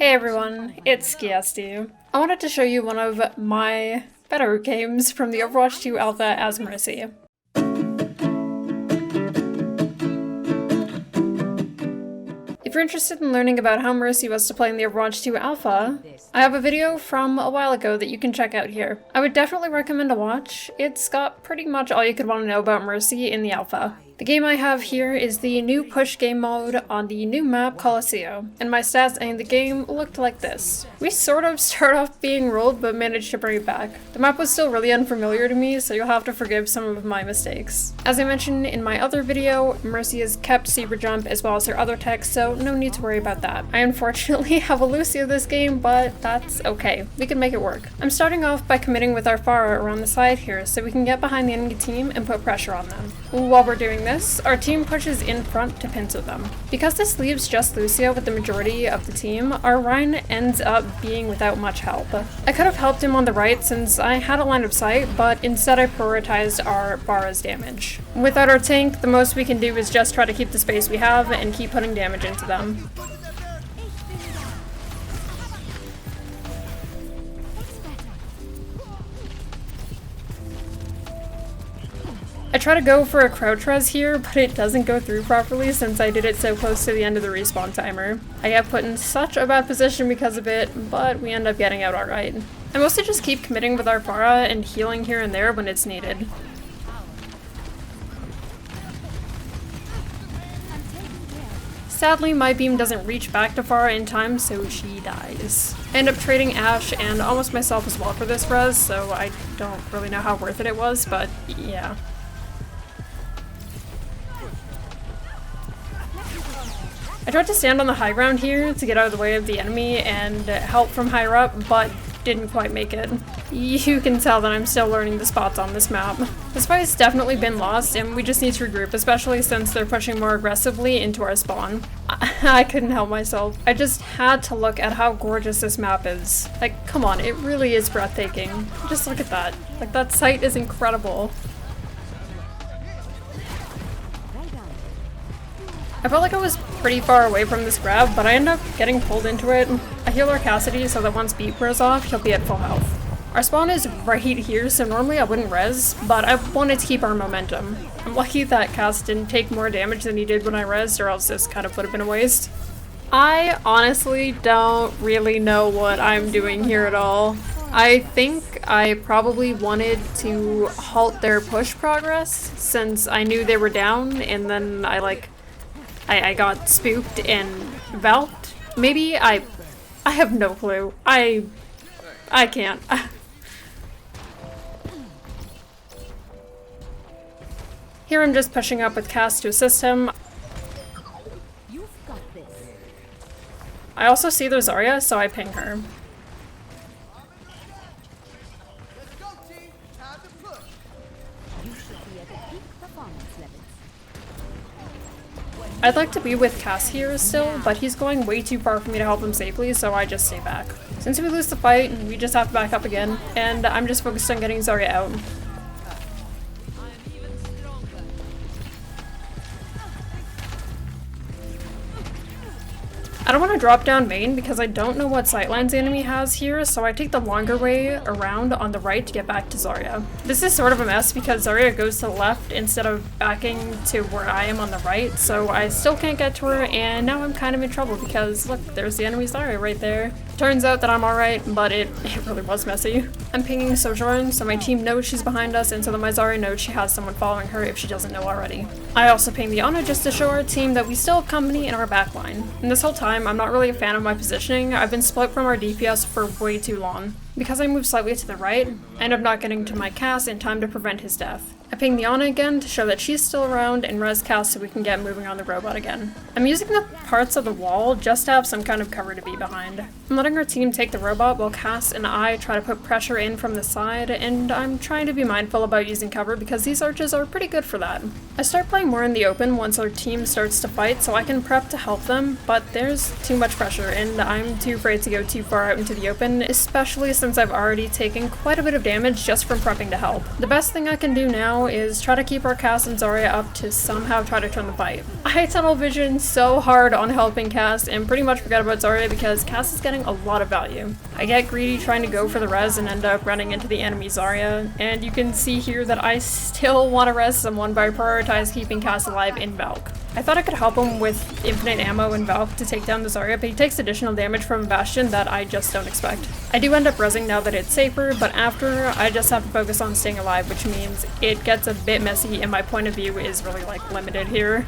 Hey everyone, it's Skiesti. I wanted to show you one of my better games from the Overwatch 2 alpha as Mercy. If you're interested in learning about how Mercy was to play in the Overwatch 2 alpha, I have a video from a while ago that you can check out here. I would definitely recommend a watch. It's got pretty much all you could want to know about Mercy in the alpha. The game I have here is the new push game mode on the new map Colosseo, and my stats in the game looked like this. We sort of start off being rolled but managed to bring it back. The map was still really unfamiliar to me, so you'll have to forgive some of my mistakes. As I mentioned in my other video, Mercy has kept super jump as well as her other tech, so no need to worry about that. I unfortunately have a Lucio this game, but that's okay. We can make it work. I'm starting off by committing with our Pharah around the side here so we can get behind the enemy team and put pressure on them. While we're doing this, our team pushes in front to pincer them. Because this leaves just Lucio with the majority of the team, our Rhine ends up being without much help. I could have helped him on the right since I had a line of sight, but instead I prioritized our Pharah's damage. Without our tank, the most we can do is just try to keep the space we have and keep putting damage into them. I try to go for a crouch res here, but it doesn't go through properly since I did it so close to the end of the respawn timer. I get put in such a bad position because of it, but we end up getting out alright. I mostly just keep committing with our Pharah and healing here and there when it's needed. Sadly, my beam doesn't reach back to Pharah in time, so she dies. I end up trading Ashe and almost myself as well for this res, so I don't really know how worth it was, but yeah. I tried to stand on the high ground here to get out of the way of the enemy and help from higher up, but didn't quite make it. You can tell that I'm still learning the spots on this map. This fight's definitely been lost and we just need to regroup, especially since they're pushing more aggressively into our spawn. I couldn't help myself. I just had to look at how gorgeous this map is. Like, come on, it really is breathtaking. Just look at that. Like, that sight is incredible. I felt like I was pretty far away from this grab, but I ended up getting pulled into it. I heal our Cassidy so that once beat wears off, he'll be at full health. Our spawn is right here, so normally I wouldn't res, but I wanted to keep our momentum. I'm lucky that Cass didn't take more damage than he did when I resed, or else this kind of would have been a waste. I honestly don't really know what I'm doing here at all. I think I probably wanted to halt their push progress, since I knew they were down, and then I got spooked and valked. Maybe I have no clue. I can't. Here I'm just pushing up with Cass to assist him. I also see there's Zarya, so I ping her. I'd like to be with Cass here still, but he's going way too far for me to help him safely, so I just stay back. Since we lose the fight, we just have to back up again, and I'm just focused on getting Zarya out. I don't want to drop down main because I don't know what sightlines the enemy has here, so I take the longer way around on the right to get back to Zarya. This is sort of a mess because Zarya goes to the left instead of backing to where I am on the right, so I still can't get to her, and now I'm kind of in trouble because look, there's the enemy Zarya right there. Turns out that I'm alright, but it really was messy. I'm pinging Sojourn so my team knows she's behind us and so that my Zarya knows she has someone following her if she doesn't know already. I also ping the Ana just to show our team that we still have company in our backline. And this whole time, I'm not really a fan of my positioning. I've been split from our DPS for way too long. Because I move slightly to the right, I end up not getting to my Cass in time to prevent his death. I ping the Ana again to show that she's still around and res Cass so we can get moving on the robot again. I'm using the parts of the wall just to have some kind of cover to be behind. I'm letting our team take the robot while Cass and I try to put pressure in from the side, and I'm trying to be mindful about using cover because these arches are pretty good for that. I start playing more in the open once our team starts to fight so I can prep to help them, but there's too much pressure and I'm too afraid to go too far out into the open, especially since I've already taken quite a bit of damage just from prepping to help. The best thing I can do now is try to keep our Cass and Zarya up to somehow try to turn the fight. I tunnel vision so hard on helping Cass and pretty much forget about Zarya because Cass is getting a lot of value. I get greedy trying to go for the res and end up running into the enemy Zarya, and you can see here that I still want to res someone, but I prioritize keeping Cass alive in Valk. I thought I could help him with infinite ammo in Valk to take down the Zarya, but he takes additional damage from a Bastion that I just don't expect. I do end up resing now that it's safer, but after, I just have to focus on staying alive, which means it gets a bit messy and my point of view is really like limited here.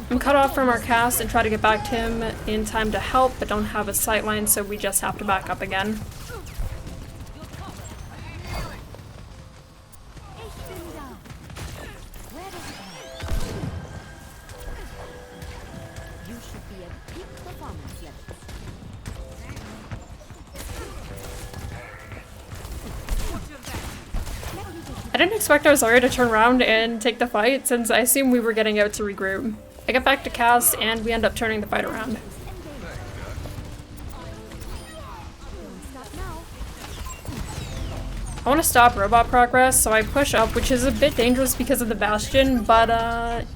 I'm cut off from our cast and try to get back to him in time to help, but don't have a sightline, so we just have to back up again. I didn't expect our Zarya to turn around and take the fight, since I assumed we were getting out to regroup. I get back to Cass, and we end up turning the fight around. I want to stop robot progress, so I push up, which is a bit dangerous because of the Bastion, but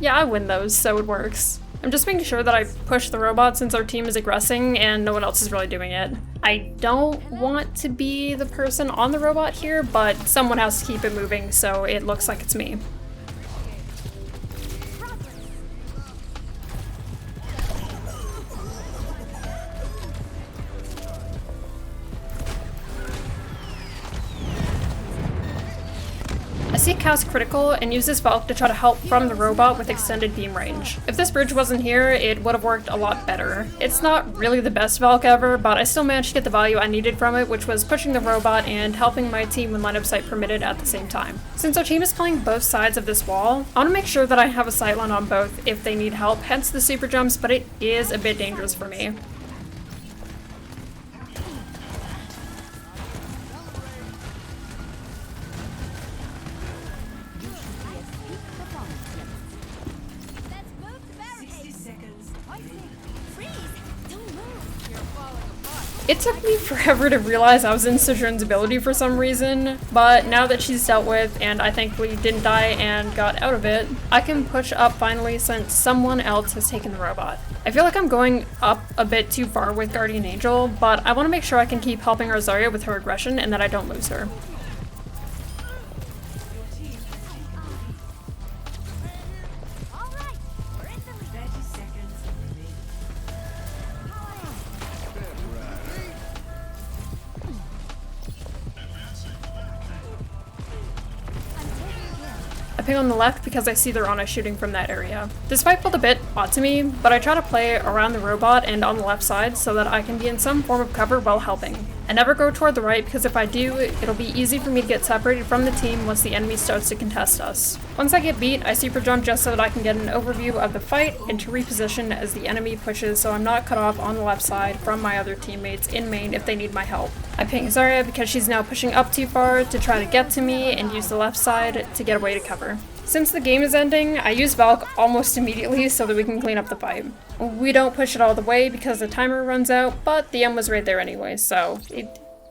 yeah, I win those, so it works. I'm just making sure that I push the robot since our team is aggressing and no one else is really doing it. I don't want to be the person on the robot here, but someone has to keep it moving, so it looks like it's me. I see Cass critical and use this Valk to try to help from the robot with extended beam range. If this bridge wasn't here, it would have worked a lot better. It's not really the best Valk ever, but I still managed to get the value I needed from it, which was pushing the robot and helping my team when line of sight permitted at the same time. Since our team is playing both sides of this wall, I want to make sure that I have a sightline on both if they need help, hence the super jumps, but it is a bit dangerous for me. It took me forever to realize I was in Sojourn's ability for some reason, but now that she's dealt with and I thankfully didn't die and got out of it, I can push up finally since someone else has taken the robot. I feel like I'm going up a bit too far with Guardian Angel, but I want to make sure I can keep helping our Zarya with her aggression and that I don't lose her. Ping on the left because I see they're on us shooting from that area. This fight felt a bit odd to me, but I try to play around the robot and on the left side so that I can be in some form of cover while helping. I never go toward the right because if I do, it'll be easy for me to get separated from the team once the enemy starts to contest us. Once I get beat, I super jump just so that I can get an overview of the fight and to reposition as the enemy pushes so I'm not cut off on the left side from my other teammates in main if they need my help. I ping Zarya because she's now pushing up too far to try to get to me and use the left side to get away to cover. Since the game is ending, I use Valk almost immediately so that we can clean up the fight. We don't push it all the way because the timer runs out, but the M was right there anyway, so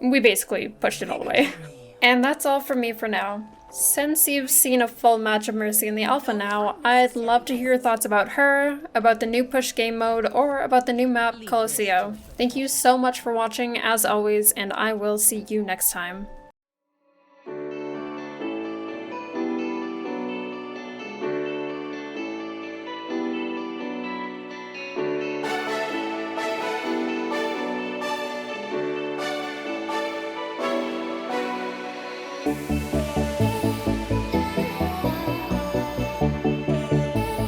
we basically pushed it all the way. And that's all from me for now. Since you've seen a full match of Mercy in the alpha now, I'd love to hear your thoughts about her, about the new push game mode, or about the new map, Colosseo. Thank you so much for watching, as always, and I will see you next time.